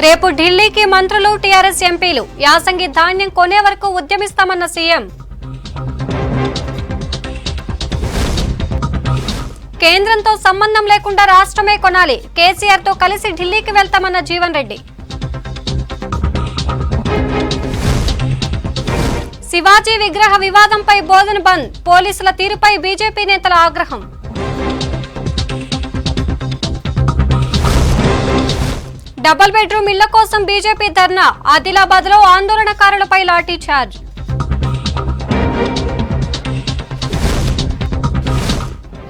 రేపు ఢిల్లీకి మంత్రులు టీఆర్ఎస్ ఎంపీలు యాసంగి ధాన్యం కొనే వరకు ఉద్యమిస్తామన్న సీఎం. కేంద్రంతో సంబంధం లేకుండా రాష్ట్రమే కొనాలి, కేసీఆర్ తో కలిసి ఢిల్లీకి వెళ్తామన్న జీవన్ రెడ్డి. శివాజీ విగ్రహ వివాదంపై బోధన బంద్, పోలీసుల తీరుపై బీజేపీ నేతల ఆగ్రహం. డబుల్ బెడ్రూమ్ ఇళ్ల కోసం బీజేపీ ధర్నా, ఆదిలాబాద్ లో ఆందోళనకారులపై లాఠీ చార్జ్.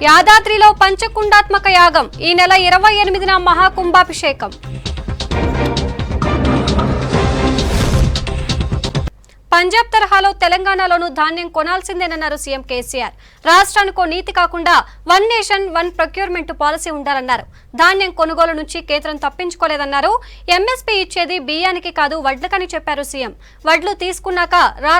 యాదాద్రిలో పంచకుండాత్మక యాగం, ఈ నెల 28న మహాకుంభాభిషేకం. పంజాబ్ తరహాలో తెలంగాణలోనూ ధాన్యం కొనాల్సిందేనన్నారు సీఎం కేసీఆర్. రాష్ట్రానికో నీతి కాకుండా one nation one procurement policy ఉండాలన్నారు. ధాన్యం కొనుగోలు నుంచి కేంద్రం తప్పించుకోలేదన్నారు. ఎంఎస్పీ ఇచ్చేది బియ్యానికి కాదు వడ్లకని చెప్పారు సీఎం. వడ్లు తీసుకున్నాక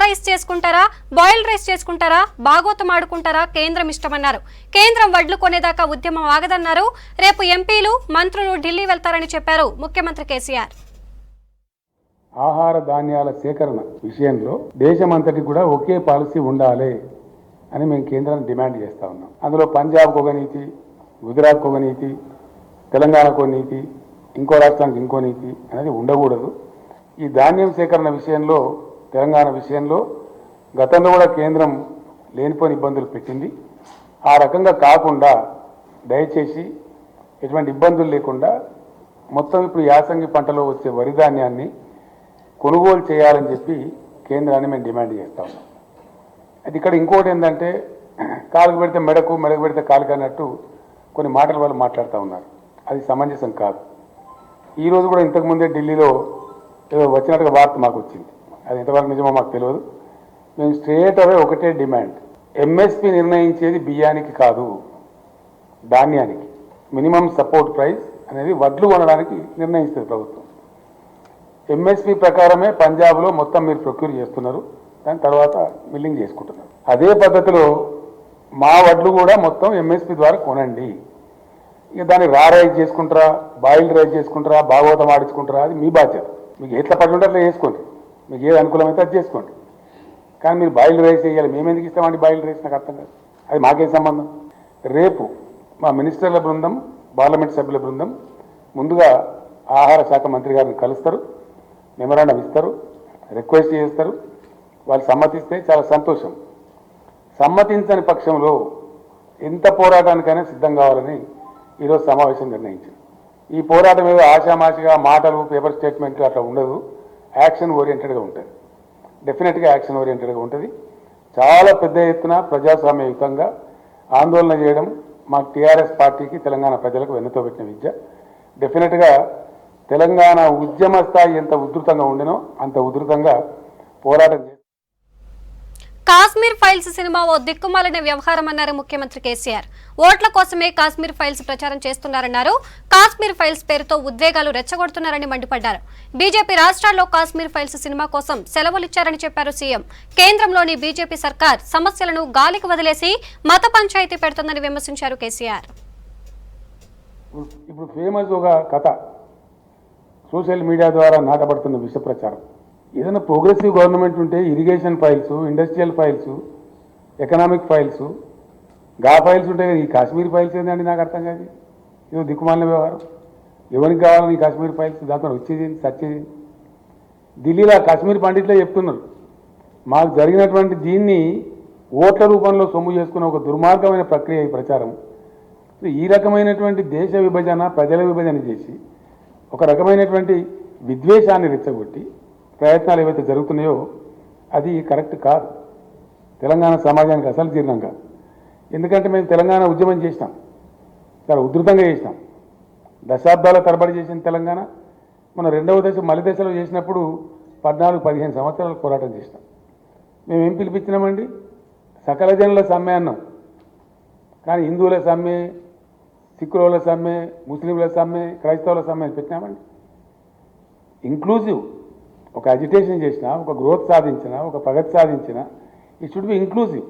రైస్ చేసుకుంటారా, బాయిల్డ్ రైస్ చేసుకుంటారా, భాగోతం ఆడుకుంటారా, కేంద్రం ఇష్టమన్నారు. కేంద్రం వడ్లు కొనేదాకా ఉద్యమం ఆగదన్నారు. రేపు ఎంపీలు మంత్రులు ఢిల్లీ వెళ్తారని చెప్పారు ముఖ్యమంత్రి కేసీఆర్. ఆహార ధాన్యాల సేకరణ విషయంలో దేశమంతటి కూడా ఒకే పాలసీ ఉండాలి అని మేము కేంద్రాన్ని డిమాండ్ చేస్తూ ఉన్నాం. అందులో పంజాబ్కు ఒక నీతి, గుజరాత్కు ఒక నీతి, తెలంగాణకు ఒక నీతి, ఇంకో రాష్ట్రానికి ఇంకో నీతి అనేది ఉండకూడదు. ఈ ధాన్యం సేకరణ విషయంలో తెలంగాణ విషయంలో గతంలో కూడా కేంద్రం లేనిపోని ఇబ్బందులు పెట్టింది. ఆ రకంగా కాకుండా దయచేసి ఎటువంటి ఇబ్బందులు లేకుండా మొత్తం ఇప్పుడు యాసంగి పంటలో వచ్చే వరి ధాన్యాన్ని కొనుగోలు చేయాలని చెప్పి కేంద్రాన్ని మేము డిమాండ్ చేస్తా ఉన్నాం. అది ఇక్కడ ఇంకోటి ఏంటంటే కాలుకు పెడితే మెడకు, మెడకు పెడితే కాలుకు అన్నట్టు కొన్ని మాటలు వాళ్ళు మాట్లాడుతూ ఉన్నారు. అది సమంజసం కాదు. ఈరోజు కూడా ఇంతకుముందే ఢిల్లీలో ఏదో వచ్చినట్టుగా వార్త మాకు వచ్చింది. అది ఎంతవరకు నిజమో మాకు తెలియదు. మేము స్ట్రేట్ అవే ఒకటే డిమాండ్, ఎంఎస్పీ నిర్ణయించేది బియ్యానికి కాదు, ధాన్యానికి. మినిమం సపోర్ట్ ప్రైస్ అనేది వడ్లు కొనడానికి నిర్ణయిస్తుంది ప్రభుత్వం. ఎంఎస్పీ ప్రకారమే పంజాబ్లో మొత్తం మీరు ప్రొక్యూర్ చేస్తున్నారు, దాని తర్వాత మిల్లింగ్ చేసుకుంటున్నారు. అదే పద్ధతిలో మా వడ్లు కూడా మొత్తం ఎంఎస్పీ ద్వారా కొనండి. ఇక దాన్ని రైస్ చేసుకుంటారా, బాయిల్డ్ రైస్ చేసుకుంటారా, భాగవతం ఆడించుకుంటారా, అది మీ బాధ్యత. మీకు ఎట్లా పడి ఉంటే అట్లా చేసుకోండి, మీకు ఏది అనుకూలమైతే అది చేసుకోండి. కానీ మీరు బాయిల్డ్ రైస్ వేయాలి, మేము ఎందుకు ఇస్తామండి బాయిల్డ్ రైస్? నాకు అర్థం కాదు. అది మాకేం సంబంధం? రేపు మా మినిస్టర్ల బృందం, పార్లమెంట్ సభ్యుల బృందం ముందుగా ఆహార శాఖ మంత్రి గారిని కలుస్తారు, మెమరాండం ఇస్తారు, రిక్వెస్ట్ చేస్తారు. వాళ్ళు సమ్మతిస్తే చాలా సంతోషం. సమ్మతించని పక్షంలో ఎంత పోరాటానికైనా సిద్ధం కావాలని ఈరోజు సమావేశం నిర్ణయించింది. ఈ పోరాటం ఏదో ఆషామాషిగా మాటలు, పేపర్ స్టేట్మెంట్లు అట్లా ఉండదు. యాక్షన్ ఓరియంటెడ్గా ఉంటుంది. డెఫినెట్గా యాక్షన్ ఓరియంటెడ్గా ఉంటుంది. చాలా పెద్ద ఎత్తున ప్రజాస్వామ్యయుతంగా ఆందోళన చేయడం మా టీఆర్ఎస్ పార్టీకి, తెలంగాణ ప్రజలకు వెన్నుతో పెట్టిన విద్య. డెఫినెట్గా తెలంగాణ ఉద్యమ స్థాయి ఎంత ఉధృతంగా ఉండినో అంత ఉధృతంగా పోరాటం చేసి. కాశ్మీర్ ఫైల్స్ సినిమా ఓ దిక్కుమాలిన వ్యవహారం అన్నారు ముఖ్యమంత్రి కేసీఆర్. ఓట్ల కోసమే కాశ్మీర్ ఫైల్స్ ప్రచారం చేస్తున్నారన్నారు. కాశ్మీర్ ఫైల్స్ పేరుతో ఉద్వేగాలు రెచ్చగొడుతున్నారని మండిపడ్డారు. బీజేపీ రాష్ట్రాల్లో కాశ్మీర్ ఫైల్స్ సినిమా కోసం సెలవులిచ్చారని చెప్పారు సీఎం. కేంద్రంలోని బీజేపీ సర్కార్ సమస్యలను గాలికి వదిలేసి మత పంచాయతీ పెడుతుందని విమర్శించారు కేసీఆర్. ఇప్పుడు ఫేమస్ ఒక కథ సోషల్ మీడియా ద్వారా నాటబడుతున్న విష ప్రచారం. ఏదైనా ప్రోగ్రెసివ్ గవర్నమెంట్ ఉంటే irrigation files, industrial files, economic files, files ఉంటాయి కదా. ఈ కాశ్మీర్ ఫైల్స్ ఏంటండి? నాకు అర్థం కాదు. ఇదో దిక్కుమాలిన వ్యవహారం. ఎవరికి కావాలని ఈ కాశ్మీర్ ఫైల్స్? దాంతో వచ్చేది సచ్చేది. ఢిల్లీలో కాశ్మీర్ పండిట్లే చెప్తున్నారు, మాకు జరిగినటువంటి దీన్ని ఓట్ల రూపంలో సొమ్ము చేసుకున్న ఒక దుర్మార్గమైన ప్రక్రియ ఈ ప్రచారం. ఈ రకమైనటువంటి దేశ విభజన, ప్రజల విభజన చేసి ఒక రకమైనటువంటి విద్వేషాన్ని రెచ్చగొట్టి ప్రయత్నాలు ఏవైతే జరుగుతున్నాయో అది కరెక్ట్ కాదు. తెలంగాణ సమాజానికి అసలు జీర్ణం కాదు. ఎందుకంటే మేము తెలంగాణ ఉద్యమం చేసినాం, చాలా ఉధృతంగా చేసినాం. దశాబ్దాల తరబడి చేసిన తెలంగాణ మన రెండవ దశ మలి దశలో చేసినప్పుడు 14-15 సంవత్సరాలు పోరాటం చేసినాం. మేము ఏం పిలిపించినామండి? సకల జనుల సమ్మె అన్నాం. కానీ హిందువుల సమ్మె, సిక్కుల సమ్మె, ముస్లింల సమ్మె, క్రైస్తవుల సమ్మె అని పెట్టినామండి. ఇంక్లూజివ్ ఒక అజిటేషన్ చేసిన, ఒక గ్రోత్ సాధించిన, ఒక ప్రగతి సాధించిన, it should be inclusive.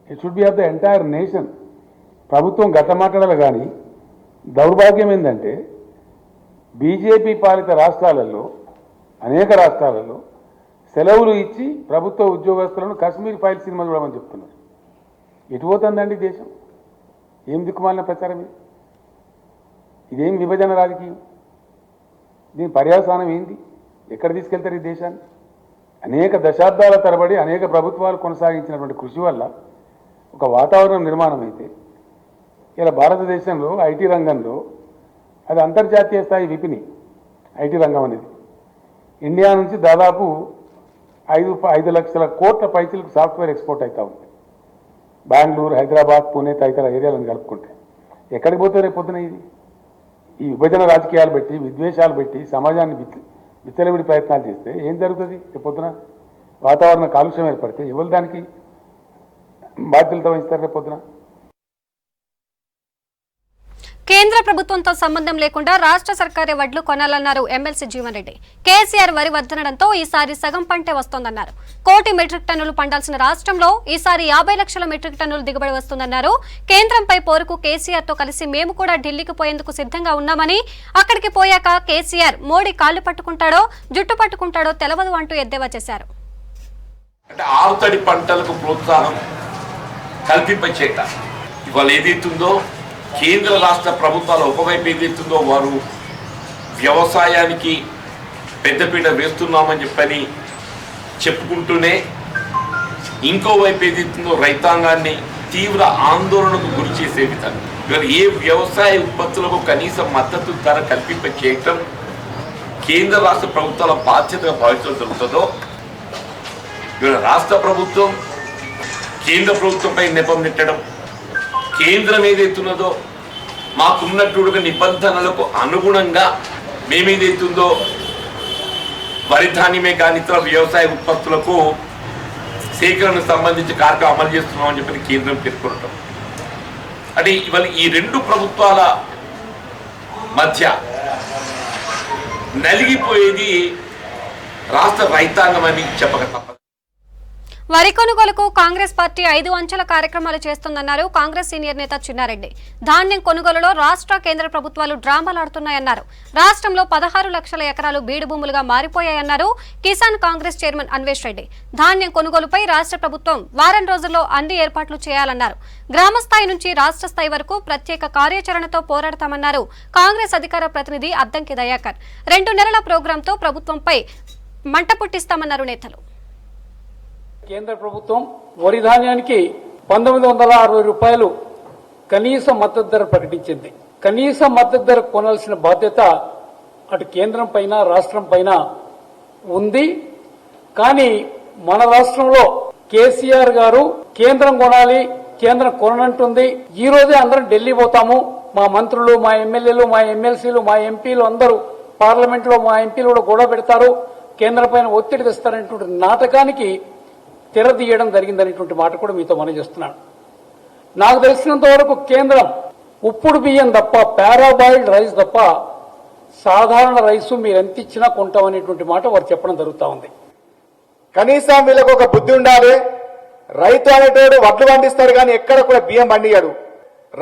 It should be of the entire nation. ప్రభుత్వం గట్ల మాట్లాడాలి. కానీ దౌర్భాగ్యం ఏంటంటే బీజేపీ పాలిత రాష్ట్రాలలో అనేక రాష్ట్రాలలో సెలవులు ఇచ్చి ప్రభుత్వ ఉద్యోగస్తులను కాశ్మీర్ ఫైల్ సినిమా చూడమని చెప్తున్నారు. ఎటు పోతుందండి దేశం? ఏం దిక్కుమాలిన ప్రచారం ఇది? ఇదేం విభజన రాజకీయం? దీని పర్యావసానం ఏంది? ఎక్కడ తీసుకెళ్తారు ఈ దేశాన్ని? అనేక దశాబ్దాల తరబడి అనేక ప్రభుత్వాలు కొనసాగించినటువంటి కృషి వల్ల ఒక వాతావరణం నిర్మాణం అయితే ఇలా భారతదేశంలో ఐటీ రంగంలో అది అంతర్జాతీయ స్థాయి విపిని ఐటీ రంగం అనేది ఇండియా నుంచి దాదాపు 5 లక్షల కోట్ల పైసలకు సాఫ్ట్వేర్ ఎక్స్పోర్ట్ అవుతా ఉంది. బెంగళూరు, హైదరాబాద్, పూణే తదితర ఏరియాలను కలుపుకుంటే ఎక్కడికి పోతే రేపు పొద్దున ఇది? ఈ విభజన రాజకీయాలు పెట్టి విద్వేషాలు పెట్టి సమాజాన్ని విచ్చలవిడి ప్రయత్నాలు చేస్తే ఏం జరుగుతుంది? రేపు పొద్దున వాతావరణ కాలుష్యం ఏర్పడితే ఎవరు దానికి బాధ్యతలతో వహిస్తారు? రేపు పొద్దున కేంద్ర ప్రభుత్వంతో సంబంధం లేకుండా రాష్ట్ర సర్కారే వడ్లు కొనాలన్నారు ఎమ్మెల్సీ జీవన్ రెడ్డి. కేసీఆర్ వరి వద్దనడంతో ఈసారి సగం పంటే వస్తోందన్నారు. 1 కోటి మెట్రిక్ టన్నులు పండాల్సిన రాష్ట్రంలో ఈసారి 50 లక్షల మెట్రిక్ టన్నులు దిగుబడి వస్తుందన్నారు. కేంద్రంపై పోరుకు కేసీఆర్ తో కలిసి మేము కూడా ఢిల్లీకి పోయేందుకు సిద్ధంగా ఉన్నామని, అక్కడికి పోయాక కేసీఆర్ మోడీ కాళ్లు పట్టుకుంటాడో జుట్టు పట్టుకుంటాడో తెలవదు అంటూ ఎద్దేవా చేశారు. ఆరుతడి పంటలకు ప్రోత్సాహం కల్పింపచేత ఇవాళ ఏదైతుందో కేంద్ర రాష్ట్ర ప్రభుత్వాలు ఒకవైపు ఏదైతుందో వారు వ్యవసాయానికి పెద్దపీట వేస్తున్నామని చెప్పని చెప్పుకుంటూనే ఇంకోవైపు ఏదైతుందో రైతాంగాన్ని తీవ్ర ఆందోళనకు గురి చేసే విధంగా ఇవాళ ఏ వ్యవసాయ ఉత్పత్తులకు కనీస మద్దతు ధర కల్పింపచేయటం కేంద్ర రాష్ట్ర ప్రభుత్వాల బాధ్యతగా భావించడం జరుగుతుందో ఇవాళ రాష్ట్ర ప్రభుత్వం కేంద్ర ప్రభుత్వంపై నెపం నెట్టడం, కేంద్రం ఏదైతున్నదో మాకున్నటువంటి నిబంధనలకు అనుగుణంగా మేమేదైతుందో వరి ధాన్యమే కానీ ఇతర వ్యవసాయ ఉత్పత్తులకు సేకరణకు సంబంధించి కార్యక్రమం అమలు చేస్తున్నామని చెప్పి కేంద్రం పేర్కొనటం. అంటే ఇవాళ ఈ 2 ప్రభుత్వాల మధ్య నలిగిపోయేది రాష్ట్ర రైతాంగం అని చెప్పక తప్పదు. వరి కొనుగోలుకు కాంగ్రెస్ పార్టీ 5 అంచెల కార్యక్రమాలు చేస్తోందన్నారు కాంగ్రెస్ సీనియర్ నేత చిన్నారెడ్డి. ధాన్యం కొనుగోలులో రాష్ట్ర కేంద్ర ప్రభుత్వాలు డ్రామాలాడుతున్నాయన్నారు. రాష్ట్రంలో 16 లక్షల ఎకరాలు బీడు భూములుగా మారిపోయాయన్నారు కిసాన్ కాంగ్రెస్ చైర్మన్ అన్వేష్ రెడ్డి. ధాన్యం కొనుగోలుపై రాష్ట్ర ప్రభుత్వం వారం రోజుల్లో అన్ని ఏర్పాట్లు చేయాలన్నారు. గ్రామ స్థాయి నుంచి రాష్ట్ర స్థాయి వరకు ప్రత్యేక కార్యాచరణతో పోరాడతామన్నారు కాంగ్రెస్ అధికార ప్రతినిధి అద్దంకి దయాకర్. 2 నెలల ప్రోగ్రాంతో ప్రభుత్వంపై మంట పుట్టిస్తామన్నారు నేతలు. కేంద్ర ప్రభుత్వం వరి ధాన్యానికి 1960 రూపాయలు కనీస మద్దతు ధర ప్రకటించింది. కనీస మద్దతు ధర కొనాల్సిన బాధ్యత అటు కేంద్రం పైన రాష్ట్రం పైన ఉంది. కానీ మన రాష్ట్రంలో కేసీఆర్ గారు కేంద్రం కొనాలి, కేంద్రం కొనంటుంది. ఈ రోజే అందరం ఢిల్లీ పోతాము, మా మంత్రులు, మా ఎమ్మెల్యేలు, మా ఎమ్మెల్సీలు, మా ఎంపీలు అందరూ పార్లమెంట్ లో మా ఎంపీలు కూడా గొడవ పెడతారు, కేంద్రం పైన ఒత్తిడి తెస్తారనేటువంటి నాటకానికి తెరదీయడం జరిగిందనేటువంటి మాట కూడా మీతో మనం చేస్తున్నాను. నాకు తెలిసినంత వరకు కేంద్రం ఉప్పుడు బియ్యం తప్ప, పారాబాయిల్డ్ రైస్ తప్ప సాధారణ రైసు మీరు ఎంత ఇచ్చినా కొంటామనేటువంటి మాట వారు చెప్పడం జరుగుతూ ఉంది. కనీసం వీళ్ళకు ఒక బుద్ధి ఉండాలి. రైతు అనేటోడు వడ్లు పండిస్తాడు కానీ ఎక్కడ కూడా బియ్యం పండియాడు.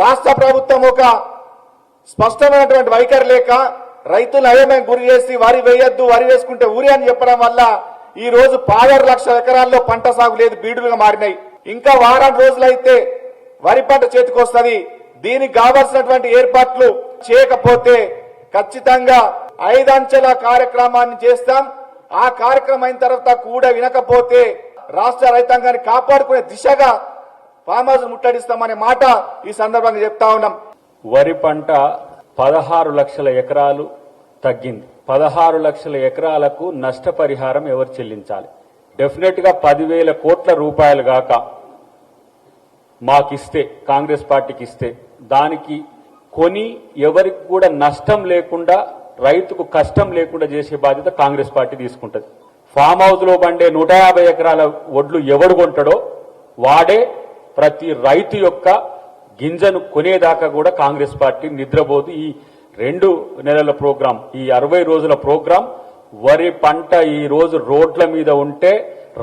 రాష్ట్ర ప్రభుత్వం ఒక స్పష్టమైనటువంటి వైఖరి లేక రైతులు అయోమయం గురి చేసి వరి వేయొద్దు, వరి వేసుకుంటే ఊరి అని చెప్పడం వల్ల ఈ రోజు 16 లక్షల ఎకరాల్లో పంట సాగు లేదు, బీడులుగా మారినాయి. ఇంకా వారం రోజులైతే వరి పంట చేతికొస్తుంది. దీనికి కావాల్సినటువంటి ఏర్పాట్లు చేయకపోతే ఖచ్చితంగా 5 అంచెల కార్యక్రమాన్ని చేస్తాం. ఆ కార్యక్రమం అయిన తర్వాత కూడా వినకపోతే రాష్ట్ర రైతాంగాన్ని కాపాడుకునే దిశగా ఫామ్ హౌస్ ముట్టడిస్తామనే మాట ఈ సందర్భంగా చెప్తా ఉన్నాం. వరి పంట 16 లక్షల ఎకరాలు తగ్గింది. 16 లక్షల ఎకరాలకు నష్టపరిహారం ఎవరు చెల్లించాలి? డెఫినెట్ గా 10,000 కోట్ల రూపాయలు గాక మాకిస్తే, కాంగ్రెస్ పార్టీకి ఇస్తే దానికి కొని ఎవరికి కూడా నష్టం లేకుండా, రైతుకు కష్టం లేకుండా చేసే బాధ్యత కాంగ్రెస్ పార్టీ తీసుకుంటది. ఫామ్ హౌస్ లో పండే 150 ఎకరాల ఒడ్లు ఎవడు కొంటాడో వాడే ప్రతి రైతు యొక్క గింజను కొనేదాకా కూడా కాంగ్రెస్ పార్టీ నిద్రపోదు. ఈ 2 నెలల ప్రోగ్రాం, ఈ 60 రోజుల ప్రోగ్రాం, వరి పంట ఈ రోజు రోడ్ల మీద ఉంటే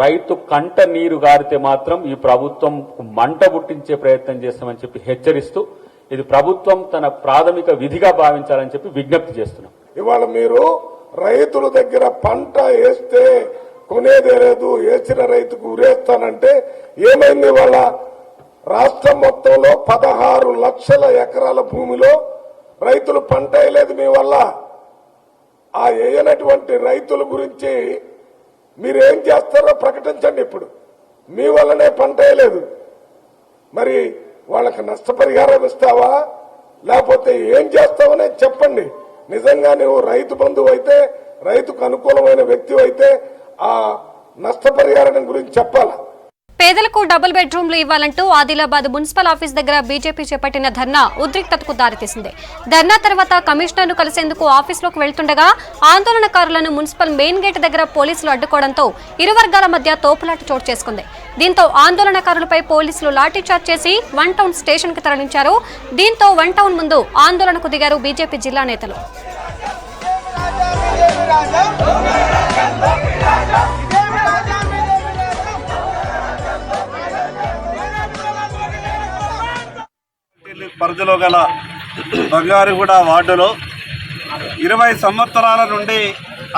రైతు కంట నీరు గారితే మాత్రం ఈ ప్రభుత్వం మంట పుట్టించే ప్రయత్నం చేస్తామని చెప్పి హెచ్చరిస్తూ ఇది ప్రభుత్వం తన ప్రాథమిక విధిగా భావించాలని చెప్పి విజ్ఞప్తి చేస్తున్నాం. ఇవాళ మీరు రైతుల దగ్గర పంట వేస్తే కొనేదే లేదు, వేసిన రైతుకు ఉరేస్తానంటే ఏమైంది? ఇవాళ రాష్ట్రం మొత్తంలో 16 లక్షల ఎకరాల భూమిలో రైతులు పంట వేయలేదు మీ వల్ల. ఆ వేయనటువంటి రైతుల గురించి మీరేం చేస్తారో ప్రకటించండి. ఇప్పుడు మీ వల్లనే పంట వేయలేదు, మరి వాళ్ళకి నష్టపరిహారం ఇస్తావా లేకపోతే ఏం చేస్తావనే చెప్పండి. నిజంగా నువ్వు రైతు బంధువు అయితే, రైతుకు అనుకూలమైన వ్యక్తి అయితే ఆ నష్టపరిహారం గురించి చెప్పాలా? పేదలకు డబుల్ బెడ్రూమ్లు ఇవ్వాలంటూ ఆదిలాబాద్ మున్సిపల్ ఆఫీస్ దగ్గర బీజేపీ చేపట్టిన ధర్నా ఉద్రిక్తతకు దారితీసింది. ధర్నా తర్వాత కమిషనర్ను కలిసేందుకు ఆఫీసులోకి వెళ్తుండగా ఆందోళనకారులను మున్సిపల్ మెయిన్ గేట్ దగ్గర పోలీసులు అడ్డుకోవడంతో ఇరు వర్గాల మధ్య తోపులాట చోటు చేసుకుంది. దీంతో ఆందోళనకారులపై పోలీసులు లాఠీచార్జ్ చేసి వన్ టౌన్ స్టేషన్ కి తరలించారు. దీంతో వన్ టౌన్ ముందు ఆందోళనకు దిగారు బీజేపీ జిల్లా నేతలు. పరిధిలో గల బంగారుగూడ వార్డులో 20 సంవత్సరాల నుండి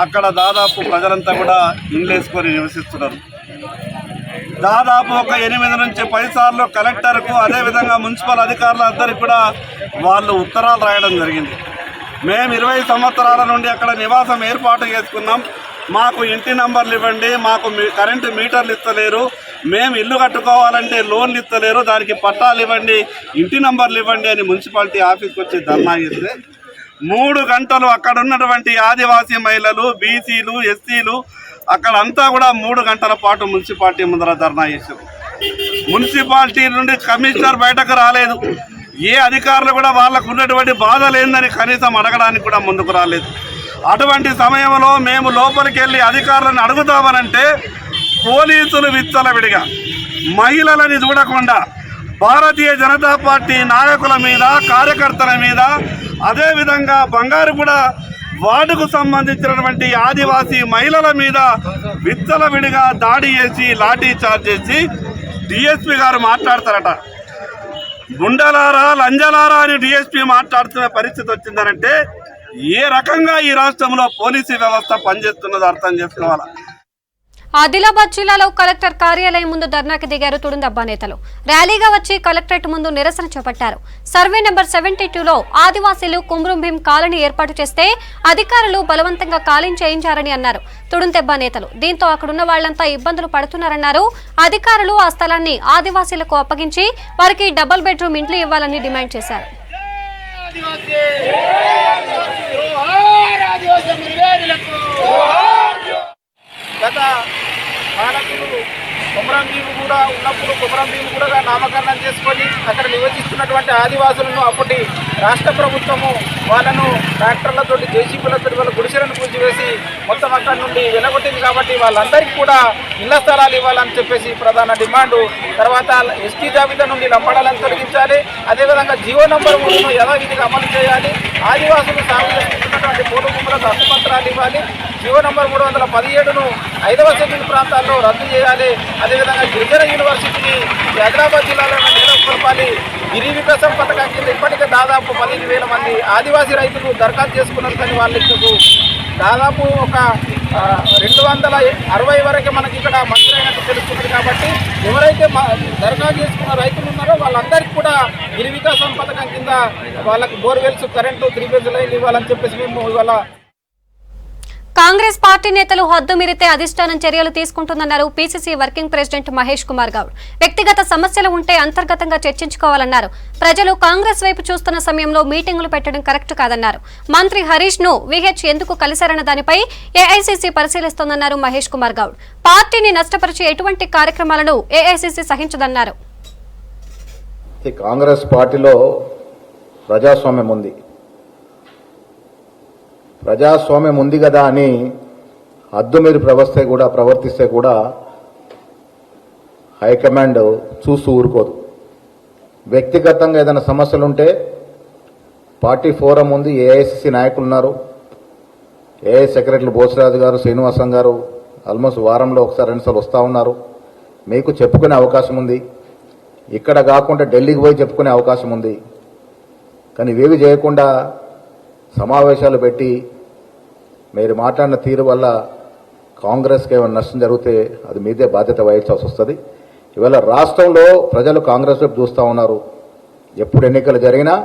అక్కడ దాదాపు ప్రజలంతా కూడా ఇండ్లేసుకొని నివసిస్తున్నారు. దాదాపు ఒక 8 నుంచి 10 సార్లు కలెక్టర్కు అదేవిధంగా మున్సిపల్ అధికారులందరికీ కూడా వాళ్ళు ఉత్తరాలు రాయడం జరిగింది. మేము 20 సంవత్సరాల నుండి అక్కడ నివాసం ఏర్పాటు చేసుకున్నాం, మాకు ఇంటి నంబర్లు ఇవ్వండి, మాకు కరెంటు మీటర్లు ఇస్తలేరు, మేము ఇల్లు కట్టుకోవాలంటే లోన్లు ఇస్తలేరు, దానికి పట్టాలు ఇవ్వండి, ఇంటి నంబర్లు ఇవ్వండి అని మున్సిపాలిటీ ఆఫీస్కి వచ్చి ధర్నా చేస్తే 3 గంటలు అక్కడ ఉన్నటువంటి ఆదివాసీ మహిళలు, బీసీలు, ఎస్సీలు అక్కడంతా కూడా 3 గంటల పాటు మున్సిపాలిటీ ముందర ధర్నా చేశారు. మున్సిపాలిటీ నుండి కమిషనర్ బయటకు రాలేదు. ఏ అధికారులు కూడా వాళ్ళకు ఉన్నటువంటి బాధలు ఏందని కనీసం అడగడానికి కూడా ముందుకు రాలేదు. అటువంటి సమయంలో మేము లోపలికి వెళ్ళి అధికారులను అడుగుతామనంటే పోలీసులు విచ్చలవిడిగా మహిళలని చూడకుండా భారతీయ జనతా పార్టీ నాయకుల మీద, కార్యకర్తల మీద, అదేవిధంగా బంగారుగూడ వార్డుకు సంబంధించినటువంటి ఆదివాసీ మహిళల మీద విచ్చలవిడిగా దాడి చేసి లాఠీ చార్జ్ చేసి డిఎస్పీ గారు మాట్లాడతారట. గుండెలారా లంజలారా అని డిఎస్పీ మాట్లాడుతున్న పరిస్థితి వచ్చిందనంటే ఏ రకంగా ఈ రాష్ట్రంలో పోలీసు వ్యవస్థ పనిచేస్తున్నదో అర్థం చేసుకోవాలా. ఆదిలాబాద్ జిల్లాలో కలెక్టర్ కార్యాలయం ముందు ధర్నాకి దిగారు తుడుందబ్బా నేతలు. ర్యాలీగా వచ్చి కలెక్టరేట్ ముందు నిరసన చేపట్టారు. సర్వే నెంబర్ 72లో ఆదివాసీలు కుమ్రం భీం కాలనీ ఏర్పాటు చేస్తే అధికారులు బలవంతంగా కాలం చేయించారని అన్నారు తుడుందెబ్బా నేతలు. దీంతో అక్కడున్న వాళ్లంతా ఇబ్బందులు పడుతున్నారన్నారు. అధికారులు ఆ స్థలాన్ని ఆదివాసీలకు అప్పగించి వారికి డబుల్ బెడ్రూమ్ ఇండ్లు ఇవ్వాలని డిమాండ్ చేశారు. గత పాలకులు కుమరం భీము కూడా ఉన్నప్పుడు కుమరం భీము కూడా నామకరణం చేసుకొని అక్కడ నివసిస్తున్నటువంటి ఆదివాసులను అప్పటి రాష్ట్ర ప్రభుత్వము వాళ్ళను ట్రాక్టర్లతో, జేసీబీలతో వాళ్ళ గుడిసెలను కూల్చివేసి మొత్తం అక్కడి నుండి వెనగొట్టింది. కాబట్టి వాళ్ళందరికీ కూడా ఇళ్ల స్థలాలు ఇవ్వాలని చెప్పేసి ప్రధాన డిమాండు. తర్వాత ఎస్టీ జాబితా నుండి లంబాడాలను తొలగించాలి. అదేవిధంగా జీవో నంబర్ 3ను యథావిధిగా అమలు చేయాలి. ఆదివాసులు సాగు చేసుకుంటున్నటువంటి పోటు భూములకు హక్కుపత్రాలు ఇవ్వాలి. జీవో నంబర్ 317ను 5వ షెడ్యూల్ ప్రాంతాల్లో రద్దు చేయాలి. అదేవిధంగా గిరిజన యూనివర్సిటీని ఆదిలాబాద్ జిల్లాలో నెలకొల్పాలి. గిరి వికాసం పథకం కింద ఇప్పటికే దాదాపు 15,000 మంది ఆదివాసీ రైతులు దరఖాస్తు చేసుకున్నారు. కానీ వాళ్ళకు దాదాపు ఒక 260 వరకే మనకి ఇక్కడ మంజూరైనట్టు తెలుస్తుంది. కాబట్టి ఎవరైతే దరఖాస్తు చేసుకున్న రైతులు ఉన్నారో వాళ్ళందరికీ కూడా గిరి వికాసం పథకం కింద వాళ్ళకి బోర్వెల్స్, కరెంటు, 3 ఫేజ్ లైన్లు ఇవ్వాలని చెప్పేసి మేము ఇవాళ కాంగ్రెస్ పార్టీ నేతలు హద్దు మీరితే అధిష్టానం చర్యలు తీసుకుంటుందన్నారు PCC working president Mahesh Kumar Goud. వ్యక్తిగత సమస్యలు ఉంటే అంతర్గతంగా చర్చించుకోవాలన్నారు. ప్రజలు కాంగ్రెస్ వైపు చూస్తున్న సమయంలో మీటింగులు పెట్టడం కరెక్ట్ కాదన్నారు. మంత్రి హరీష్ ను విహెచ్ ఎందుకు కలిశారన్న దానిపై ఏఐసీసీ పరిశీలిస్తోందన్నారు మహేష్ కుమార్ గౌడ్. పార్టీని నష్టపరిచే ఎటువంటి కార్యక్రమాలను ఏఐసీసీ సహించదన్నారు. కాంగ్రెస్ పార్టీలో ప్రజాస్వామ్యం ఉంది. ప్రజాస్వామ్యం ఉంది కదా అని హద్దు మీరు ప్రవర్తిస్తే కూడా హైకమాండ్ చూస్తూ ఊరుకోదు. వ్యక్తిగతంగా ఏదైనా సమస్యలు ఉంటే పార్టీ ఫోరం ఉంది, ఏఐసిసి నాయకులు ఉన్నారు, ఏఐ సెక్రటరీలు బోసరాజు గారు, శ్రీనివాసం గారు ఆల్మోస్ట్ వారంలో ఒకసారి 2 సార్లు వస్తూ ఉన్నారు. మీకు చెప్పుకునే అవకాశం ఉంది. ఇక్కడ కాకుండా ఢిల్లీకి పోయి చెప్పుకునే అవకాశం ఉంది. కానీ ఇవేవి చేయకుండా సమావేశాలు పెట్టి మీరు మాట్లాడిన తీరు వల్ల కాంగ్రెస్కి ఏమైనా నష్టం జరిగితే అది మీదే బాధ్యత వహించాల్సి వస్తుంది. ఇవాళ రాష్ట్రంలో ప్రజలు కాంగ్రెస్ వైపు చూస్తూ ఉన్నారు. ఎప్పుడు ఎన్నికలు జరిగినా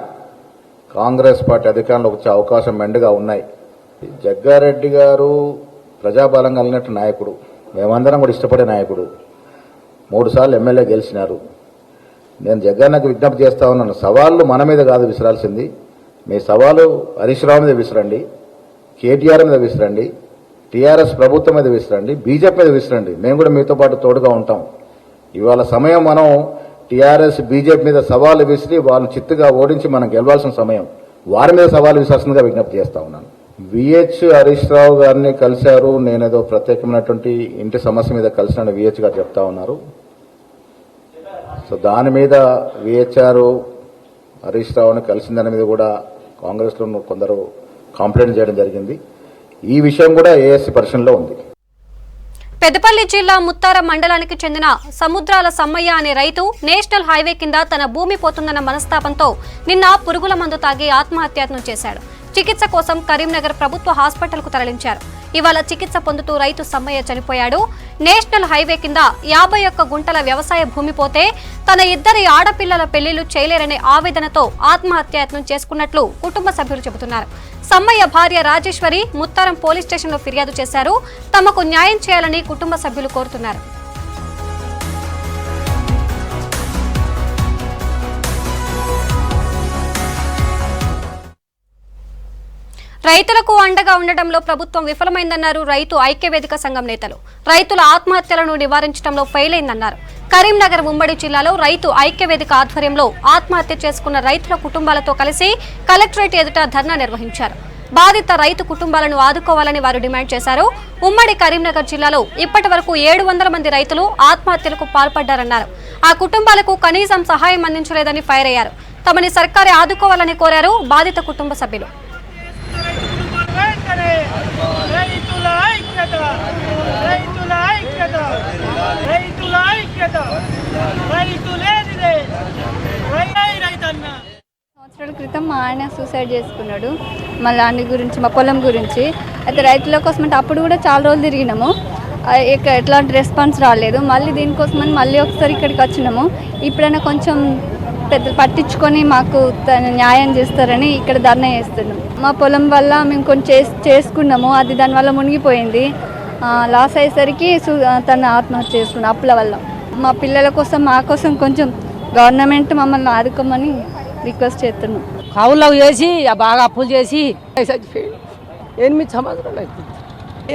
కాంగ్రెస్ పార్టీ అధికారంలోకి వచ్చే అవకాశం మెండుగా ఉన్నాయి. జగ్గారెడ్డి గారు ప్రజాబలం కలిగినట్టు నాయకుడు, మేమందరం కూడా ఇష్టపడే నాయకుడు. 3 సార్లు ఎమ్మెల్యే గెలిచినారు. నేను జగన్కి విజ్ఞప్తి చేస్తా ఉన్నాను, సవాళ్ళు మన మీద కాదు విసిరాల్సింది. మీ సవాలు హరీష్ రావు మీద విసిరండి, కేటీఆర్ మీద విసిరండి, టీఆర్ఎస్ ప్రభుత్వం మీద విసిరండి, బీజేపీ మీద విసిరండి. మేము కూడా మీతో పాటు తోడుగా ఉంటాం. ఇవాళ సమయం మనం టీఆర్ఎస్ బీజేపీ మీద సవాలు విసిరి వాళ్ళని చిత్తుగా ఓడించి మనం గెలవాల్సిన సమయం. వారి మీద సవాలు విసిరాల్సిందిగా విజ్ఞప్తి చేస్తా ఉన్నాను. విహెచ్ హరీష్ రావు గారిని కలిశారు, నేనేదో ప్రత్యేకమైనటువంటి ఇంటి సమస్య మీద కలిసిన విహెచ్ గారు చెప్తా ఉన్నారు. సో దాని మీద విహెచ్ఆర్ హరీష్ రావుని కలిసిన దాని మీద కూడా కాంగ్రెస్లో కొందరు కంప్లైంట్ చేయడం జరిగింది. ఈ విషయం కూడా ఏఎస్సీ పరిశీలనలో ఉంది. పెద్దపల్లి జిల్లా ముత్తారం మండలానికి చెందిన సముద్రాల సమ్మయ్య అనే రైతు నేషనల్ హైవే కింద తన భూమి పోతుందన్న మనస్తాపంతో నిన్న పురుగుల మందు తాగి ఆత్మహత్యాయత్నం చేశాడు. చికిత్స కోసం కరీంనగర్ ప్రభుత్వ హాస్పిటల్కు తరలించారు. ఇవాళ చికిత్స పొందుతూ రైతు సమ్మయ్య చనిపోయాడు. నేషనల్ హైవే కింద 51 గుంటల వ్యవసాయ భూమి పోతే తన 2 ఆడపిల్లల పెళ్లిళ్లు చేయలేరనే ఆవేదనతో ఆత్మహత్యాయత్నం చేసుకున్నట్లు కుటుంబ సభ్యులు చెబుతున్నారు. సమ్మయ్య భార్య రాజేశ్వరి ముత్తారం పోలీస్ స్టేషన్లో ఫిర్యాదు చేశారు. తమకు న్యాయం చేయాలని కుటుంబ సభ్యులు కోరుతున్నారు. రైతులకు అండగా ఉండడంలో ప్రభుత్వం విఫలమైందన్నారు రైతు ఐక్యవేదిక సంఘం నేతలు. రైతుల ఆత్మహత్యలను నివారించడంలో ఫెయిల్ అయిందన్నారు. కరీంనగర్ ఉమ్మడి జిల్లాలో రైతు ఐక్యవేదిక ఆధ్వర్యంలో ఆత్మహత్య చేసుకున్న రైతుల కుటుంబాలతో కలిసి కలెక్టరేట్ ఎదుట ధర్నా నిర్వహించారు. బాధిత రైతు కుటుంబాలను ఆదుకోవాలని వారు డిమాండ్ చేశారు. ఉమ్మడి కరీంనగర్ జిల్లాలో ఇప్పటి వరకు 700 మంది రైతులు ఆత్మహత్యలకు పాల్పడ్డారన్నారు. ఆ కుటుంబాలకు కనీసం సహాయం అందించలేదని ఫైర్ అయ్యారు. తమని సర్కారే ఆదుకోవాలని కోరారు బాధిత కుటుంబ సభ్యులు. సంవత్సరాల క్రితం మా ఆయన సూసైడ్ చేసుకున్నాడు. మా ల్యాండ్ గురించి, మా పొలం గురించి. అయితే రైతుల కోసం అంటే అప్పుడు కూడా చాలా రోజులు తిరిగినాము, ఇక్కడ ఎట్లాంటి రెస్పాన్స్ రాలేదు. మళ్ళీ దీనికోసమని మళ్ళీ ఒకసారి ఇక్కడికి వచ్చినాము. ఇప్పుడైనా కొంచెం పెద్ద పట్టించుకొని మాకు న్యాయం చేస్తారని ఇక్కడ ధర్నా చేస్తున్నాం. మా పొలం వల్ల మేము కొంచెం చేసుకున్నాము, అది దానివల్ల మునిగిపోయింది. లాస్ అయ్యేసరికి తను ఆత్మహత్య చేసుకున్నాం అప్పుల వల్ల. మా పిల్లల కోసం, మా కోసం కొంచెం గవర్నమెంట్ మమ్మల్ని ఆదుకోమని రిక్వెస్ట్ చేస్తున్నాం. కౌలు చేసి బాగా అప్పులు చేసి 8 సంవత్సరాలు అవుతుంది.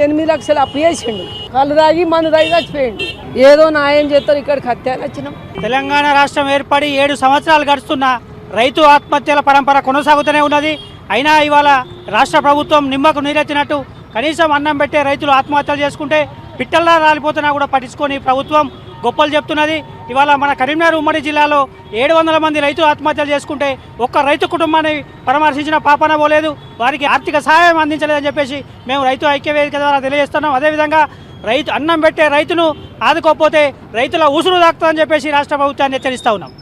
8 లక్షలు అప్పు చేసిండు. కళ్ళు తాగి మందు తాగి చచ్చిపోయిండు. ఏదో న్యాయం చేస్తారు. ఇక్కడికి హత్య వచ్చినాం. తెలంగాణ రాష్ట్రం ఏర్పడి 7 సంవత్సరాలు గడుస్తున్న రైతు ఆత్మహత్యల పరంపర కొనసాగుతూనే ఉన్నది. అయినా ఇవాళ రాష్ట్ర ప్రభుత్వం నిమ్మకు నీరెత్తినట్టు కనీసం అన్నం పెట్టే రైతులు ఆత్మహత్యలు చేసుకుంటే పిట్టల్లా రాలిపోతున్నా కూడా పట్టించుకొని ప్రభుత్వం గొప్పలు చెప్తున్నది. ఇవాళ మన కరీంనగర్ ఉమ్మడి జిల్లాలో 700 మంది రైతులు ఆత్మహత్యలు చేసుకుంటే ఒక్క రైతు కుటుంబాన్ని పరామర్శించిన పాపన పోలేదు, వారికి ఆర్థిక సహాయం అందించలేదని చెప్పేసి మేము రైతు ఐక్యవేదిక ద్వారా తెలియజేస్తున్నాం. అదేవిధంగా రైతు అన్నం పెట్టే రైతును ఆదుకోకపోతే రైతుల ఉసురు దాక్తుందని చెప్పేసి రాష్ట్ర ప్రభుత్వాన్ని హెచ్చరిస్తా ఉన్నాం.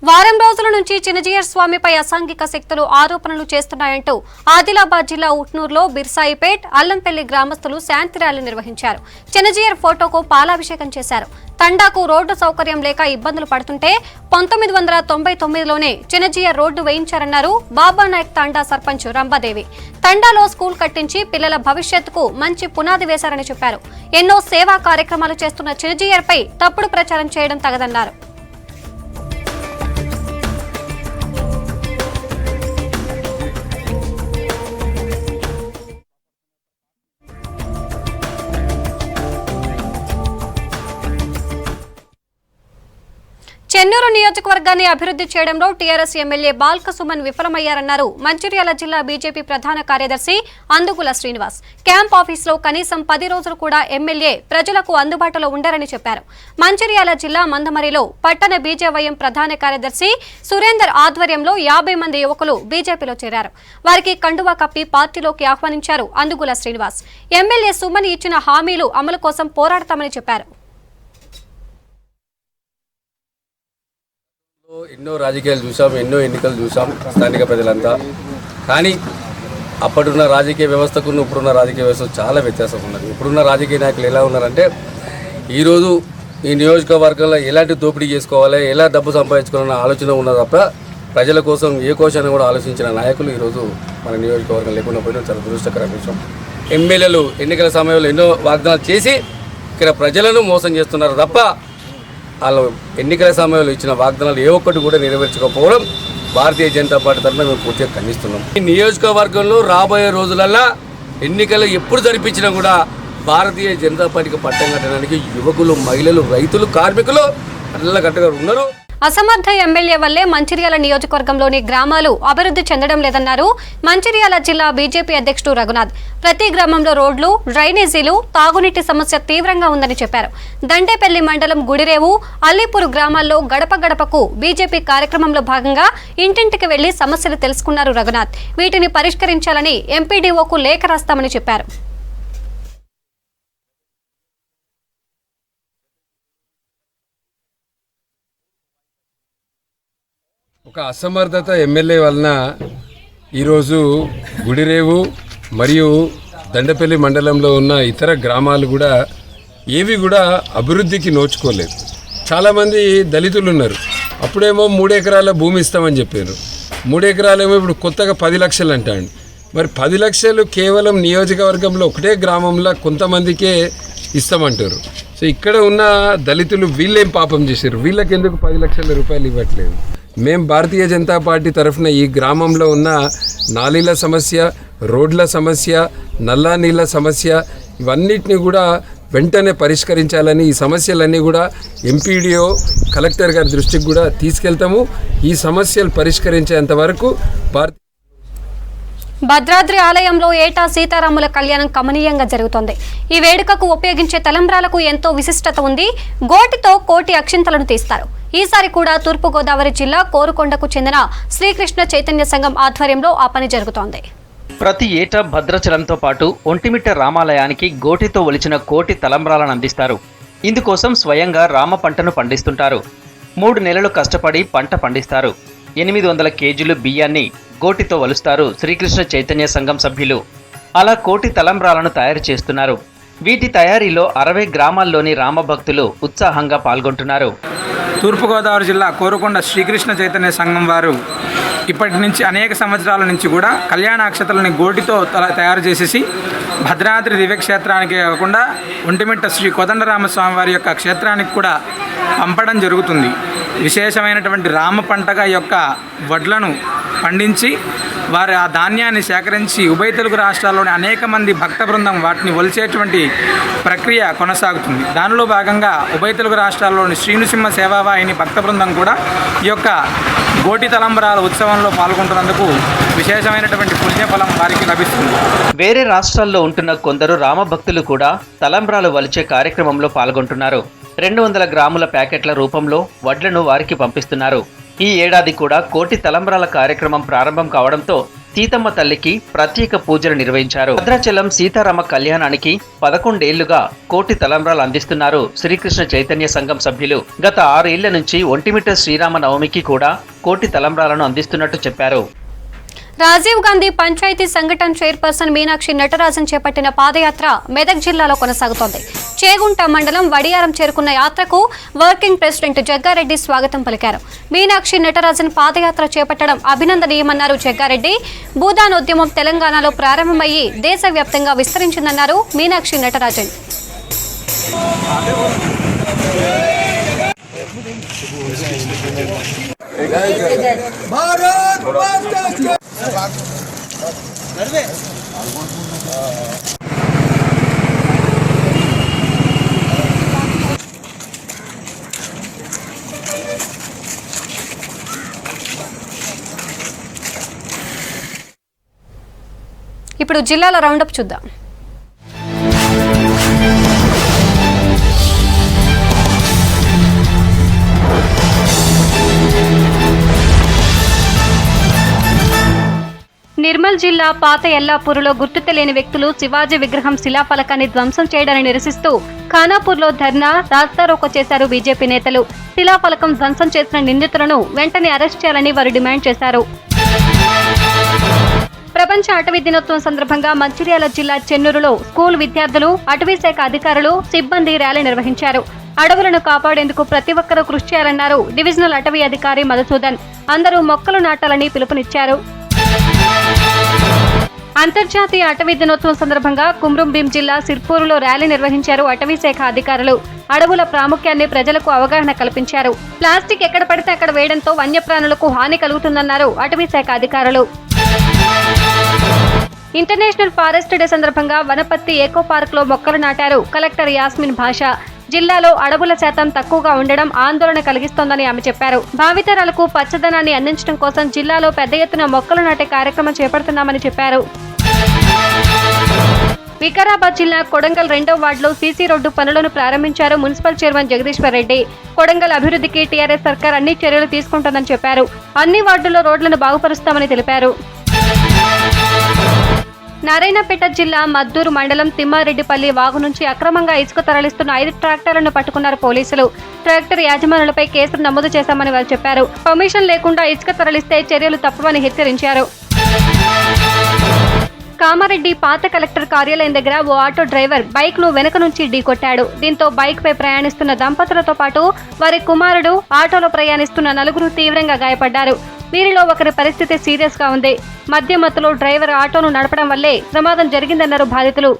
వారం రోజుల నుంచి చినజీయర్ స్వామిపై అసాంఘిక శక్తులు ఆరోపణలు చేస్తున్నాయంటూ ఆదిలాబాద్ జిల్లా ఉట్నూరులో బిర్సాయిపేట్, అల్లంపల్లి గ్రామస్తులు శాంతి ర్యాలీ నిర్వహించారు. చినజీయర్ ఫోటోకు పాలాభిషేకం చేశారు. తండాకు రోడ్డు సౌకర్యం లేక ఇబ్బందులు పడుతుంటే 1999లోనే చినజీయర్ రోడ్డు వేయించారన్నారు బాబానాయక్ తండా సర్పంచ్ రంభాదేవి. తండాలో స్కూల్ కట్టించి పిల్లల భవిష్యత్తుకు మంచి పునాది వేశారని చెప్పారు. ఎన్నో సేవా కార్యక్రమాలు చేస్తున్న చినజీయర్పై తప్పుడు ప్రచారం చేయడం తగదన్నారు. చెన్నూరు నియోజకవర్గాన్ని అభివృద్ధి చేయడంలో టీఆర్ఎస్ ఎమ్మెల్యే బాల్క సుమన్ విఫలమయ్యారన్నారు మంచిర్యాల జిల్లా బీజేపీ ప్రధాన కార్యదర్శి అందుగుల శ్రీనివాస్. క్యాంప్ ఆఫీసులో కనీసం 10 రోజులు కూడా ఎమ్మెల్యే ప్రజలకు అందుబాటులో ఉండరని చెప్పారు. మంచిర్యాల జిల్లా మందమరిలో పట్టణ బీజేవైఎం ప్రధాన కార్యదర్శి సురేందర్ ఆధ్వర్యంలో 50 మంది యువకులు బీజేపీలో చేరారు. వారికి కండువా కప్పి పార్టీలోకి ఆహ్వానించారు అందుగుల శ్రీనివాస్. ఎమ్మెల్యే సుమన్ ఇచ్చిన హామీలు అమలు కోసం పోరాడతామని చెప్పారు. ఎన్నో రాజకీయాలు చూసాం, ఎన్నో ఎన్నికలు చూసాం స్థానిక ప్రజలంతా. కానీ అప్పటిన్న రాజకీయ వ్యవస్థకు ఇప్పుడున్న రాజకీయ వ్యవస్థకు చాలా వ్యత్యాసం ఉన్నది. ఇప్పుడున్న రాజకీయ నాయకులు ఎలా ఉన్నారంటే ఈరోజు ఈ నియోజకవర్గంలో ఎలాంటి దోపిడీ చేసుకోవాలి, ఎలా డబ్బు సంపాదించుకోవాలన్న ఆలోచన ఉన్నది తప్ప ప్రజల కోసం ఏ కోశాన్ని కూడా ఆలోచించిన నాయకులు ఈరోజు మన నియోజకవర్గం లేకుండా పోయినా చాలా దురదృష్టకరమైన విషయం. ఎమ్మెల్యేలు ఎన్నికల సమయంలో ఎన్నో వాగ్దానాలు చేసి ఇక్కడ ప్రజలను మోసం చేస్తున్నారు తప్ప వాళ్ళు ఎన్నికల సమయంలో ఇచ్చిన వాగ్దానాలు ఏ ఒక్కటి కూడా నెరవేర్చకపోవడం భారతీయ జనతా పార్టీ తరఫున మేము పూర్తిగా ఖండిస్తున్నాం. ఈ నియోజకవర్గంలో రాబోయే రోజులల్లో ఎన్నికలు ఎప్పుడు జరిపించినా కూడా భారతీయ జనతా పార్టీకి పట్టం కట్టడానికి యువకులు, మహిళలు, రైతులు, కార్మికులు అల్లకట్టుగా ఉన్నారు. అసమర్థ ఎమ్మెల్యే వల్లే మంచిర్యాల నియోజకవర్గంలోని గ్రామాలు అభివృద్ధి చెందడం లేదన్నారు మంచిర్యాల జిల్లా బీజేపీ అధ్యక్షుడు రఘునాథ్. ప్రతి గ్రామంలో రోడ్లు, డ్రైనేజీలు, తాగునీటి సమస్య తీవ్రంగా ఉందని చెప్పారు. దండేపల్లి మండలం గుడిరేవు, అల్లీపూర్ గ్రామాల్లో గడప గడపకు బీజేపీ కార్యక్రమంలో భాగంగా ఇంటింటికి వెళ్లి సమస్యలు తెలుసుకున్నారు రఘునాథ్. వీటిని పరిష్కరించాలని ఎంపీడీఓకు లేఖ రాస్తామని చెప్పారు. ఒక అసమర్థత ఎమ్మెల్యే వలన ఈరోజు గుడిరేవు మరియు దండపల్లి మండలంలో ఉన్న ఇతర గ్రామాలు కూడా ఏవి కూడా అభివృద్ధికి నోచుకోలేదు. చాలామంది దళితులు ఉన్నారు. అప్పుడేమో 3 ఎకరాల భూమి ఇస్తామని చెప్పారు. 3 ఎకరాలేమో ఇప్పుడు కొత్తగా 10 లక్షలు అంటాడు. మరి 10 లక్షలు కేవలం నియోజకవర్గంలో ఒకటే గ్రామంలో కొంతమందికే ఇస్తామంటారు. సో ఇక్కడ ఉన్న దళితులు వీళ్ళేం పాపం చేశారు? వీళ్ళకి ఎందుకు 10 లక్షల రూపాయలు ఇవ్వట్లేదు? మేము భారతీయ జనతా పార్టీ తరఫున ఈ గ్రామంలో ఉన్న నాలీల సమస్య, రోడ్ల సమస్య, నల్లా నీళ్ళ సమస్య ఇవన్నిటిని కూడా వెంటనే పరిష్కరించాలని, ఈ సమస్యలన్నీ కూడా ఎంపీడీఓ కలెక్టర్ గారి దృష్టికి కూడా తీసుకెళ్తాము. ఈ సమస్యలు పరిష్కరించేంత వరకు భద్రాద్రి ఆలయంలో ఏటా సీతారాముల కళ్యాణం కమనీయంగా జరుగుతోంది. ఈ వేడుకకు ఉపయోగించే తలంబ్రాలకు ఎంతో విశిష్టత ఉంది. గోటితో కోటి అక్షింతలను తీస్తారు. ఈసారి కూడా తూర్పుగోదావరి జిల్లా కోరుకొండకు చెందిన శ్రీకృష్ణ చైతన్య సంఘం ఆధ్వర్యంలో ఆ పని జరుగుతోంది. ప్రతి ఏటా భద్రాచలంతో పాటు ఒంటిమిట్ట రామాలయానికి గోటితో ఒలిచిన కోటి తలంబ్రాలను అందిస్తారు. ఇందుకోసం స్వయంగా రామ పంటను పండిస్తుంటారు. 3 నెలలు కష్టపడి పంట పండిస్తారు. 800 కేజీలు బియ్యాన్ని గోటితో వలుస్తారు శ్రీకృష్ణ చైతన్య సంఘం సభ్యులు. అలా కోటి తలంబ్రాలను తయారు చేస్తున్నారు. వీటి తయారీలో 60 గ్రామాల్లోని రామభక్తులు ఉత్సాహంగా పాల్గొంటున్నారు. తూర్పుగోదావరి జిల్లా కోరుకొండ శ్రీకృష్ణ చైతన్య సంఘం వారు ఇప్పటి నుంచి అనేక సంవత్సరాల నుంచి కూడా కళ్యాణ అక్షతలని గోటితో తయారు చేసేసి భద్రాద్రి దివ్యక్షేత్రానికే కాకుండా ఒంటిమిట్ట శ్రీ కోదండరామస్వామి వారి యొక్క క్షేత్రానికి కూడా పంపడం జరుగుతుంది. విశేషమైనటువంటి రామ పంటగా యొక్క వడ్లను పండించి వారి ఆ ధాన్యాన్ని సేకరించి ఉభయ తెలుగు రాష్ట్రాల్లోని అనేక మంది భక్త బృందం వాటిని ఒలిచేటువంటి ప్రక్రియ కొనసాగుతుంది. దానిలో భాగంగా ఉభయ తెలుగు రాష్ట్రాల్లోని శ్రీనృసింహ సేవావాహిని భక్త బృందం కూడా ఈ యొక్క గోటి తలంబరాల ఉత్సవంలో పాల్గొంటున్నందుకు విశేషమైనటువంటి పుణ్యఫలం వారికి లభిస్తుంది. వేరే రాష్ట్రాల్లో ఉంటున్న కొందరు రామభక్తులు కూడా తలంబ్రాలు వలిచే కార్యక్రమంలో పాల్గొంటున్నారు. 200 గ్రాముల ప్యాకెట్ల రూపంలో వడ్లను వారికి పంపిస్తున్నారు. ఈ ఏడాది కూడా కోటి తలంబ్రాల కార్యక్రమం ప్రారంభం కావడంతో సీతమ్మ తల్లికి ప్రత్యేక పూజలు నిర్వహించారు. భద్రాచలం సీతారామ కళ్యాణానికి 11 ఏళ్లుగా కోటి తలంబ్రాలు అందిస్తున్నారు శ్రీకృష్ణ చైతన్య సంఘం సభ్యులు. గత 6 ఏళ్ల నుంచి ఒంటిమిట్ట శ్రీరామ నవమికి కూడా కోటి తలంబ్రాలను అందిస్తున్నట్టు చెప్పారు. రాజీవ్ గాంధీ పంచాయతీ సంఘటన చైర్పర్సన్ మీనాక్షి నటరాజన్ చేపట్టిన పాదయాత్ర మెదక్ జిల్లాలో కొనసాగుతోంది. చేగుంట మండలం వడియారం చేరుకున్న యాత్రకు వర్కింగ్ ప్రెసిడెంట్ జగ్గారెడ్డి స్వాగతం పలికారు. మీనాక్షి నటరాజన్ పాదయాత్ర చేపట్టడం అభినందనీయమన్నారు జగ్గారెడ్డి. భూదానోద్యమం తెలంగాణలో ప్రారంభమయ్యి దేశవ్యాప్తంగా విస్తరించిందన్నారు మీనాక్షి నటరాజన్. ఇప్పుడు జిల్లాల రౌండప్ చూద్దాం. నిర్మల్ జిల్లా పాత ఎల్లాపూర్లో గుర్తు తెలియని వ్యక్తులు శివాజీ విగ్రహం శిలాఫలకాన్ని ధ్వంసం చేయడాన్ని నిరసిస్తూ ఖానాపూర్లో ధర్నా, రాస్తారోకో చేశారు బీజేపీ నేతలు. శిలాఫలకం ధ్వంసం చేసిన నిందితులను వెంటనే అరెస్ట్ చేయాలని వారు డిమాండ్ చేశారు. ప్రపంచ అటవీ దినోత్సవం సందర్భంగా మంచిర్యాల జిల్లా చెన్నూరులో స్కూల్ విద్యార్థులు, అటవీ శాఖ అధికారులు, సిబ్బంది ర్యాలీ నిర్వహించారు. అడవులను కాపాడేందుకు ప్రతి ఒక్కరూ కృషి చేయాలన్నారు డివిజనల్ అటవీ అధికారి మధుసూదన్. అందరూ మొక్కలు నాటాలని పిలుపునిచ్చారు. అంతర్జాతీయ అటవీ దినోత్సవం సందర్భంగా కుమ్రంభీం జిల్లా సిర్పూరులో ర్యాలీ నిర్వహించారు అటవీ శాఖ అధికారులు. అడవుల ప్రాముఖ్యాన్ని ప్రజలకు అవగాహన కల్పించారు. ప్లాస్టిక్ ఎక్కడ పడితే అక్కడ వేయడంతో వన్యప్రాణులకు హాని కలుగుతుందన్నారు అటవీ శాఖ అధికారులు. ఇంటర్నేషనల్ ఫారెస్ట్ డే సందర్భంగా వనపర్తి ఏకో పార్క్ లో మొక్కలు నాటారు కలెక్టర్ యాస్మిన్ భాషా. జిల్లాలో అడవుల శాతం తక్కువగా ఉండడం ఆందోళన కలిగిస్తోందని ఆమె చెప్పారు. భావితరాలకు పచ్చదనాన్ని అందించడం కోసం జిల్లాలో పెద్ద ఎత్తున మొక్కలు నాటే కార్యక్రమం చేపడుతున్నామని చెప్పారు. వికారాబాద్ జిల్లా కొడంగల్ 2వ వార్డులో సీసీ రోడ్డు పనులను ప్రారంభించారు మున్సిపల్ చైర్మన్ జగదీశ్వర్ రెడ్డి. కొడంగల్ అభివృద్ధికి టీఆర్ఎస్ సర్కార్ అన్ని చర్యలు తీసుకుంటుందని చెప్పారు. అన్ని వార్డుల్లో రోడ్లను బాగుపరుస్తామని తెలిపారు. నారాయణపేట జిల్లా మద్దూరు మండలం తిమ్మారెడ్డిపల్లి వాగు నుంచి అక్రమంగా ఇసుక తరలిస్తున్న 5 ట్రాక్టర్లను పట్టుకున్నారు పోలీసులు. ట్రాక్టర్ యాజమానులపై కేసులు నమోదు చేశామని వారు చెప్పారు. పర్మిషన్ లేకుండా ఇసుక తరలిస్తే చర్యలు తప్పవని హెచ్చరించారు. కామారెడ్డి పాత కలెక్టర్ కార్యాలయం దగ్గర ఓ ఆటో డ్రైవర్ బైక్ ను వెనక నుంచి ఢీకొట్టాడు. దీంతో బైక్ పై ప్రయాణిస్తున్న దంపతులతో పాటు వారి కుమారుడు, ఆటోలో ప్రయాణిస్తున్న 4 తీవ్రంగా గాయపడ్డారు. వీరిలో ఒకరి పరిస్థితి సీరియస్ గా ఉంది. మద్యం మత్తులో డ్రైవర్ ఆటోను నడపడం వల్లే ప్రమాదం జరిగిందన్నారు బాధితులు.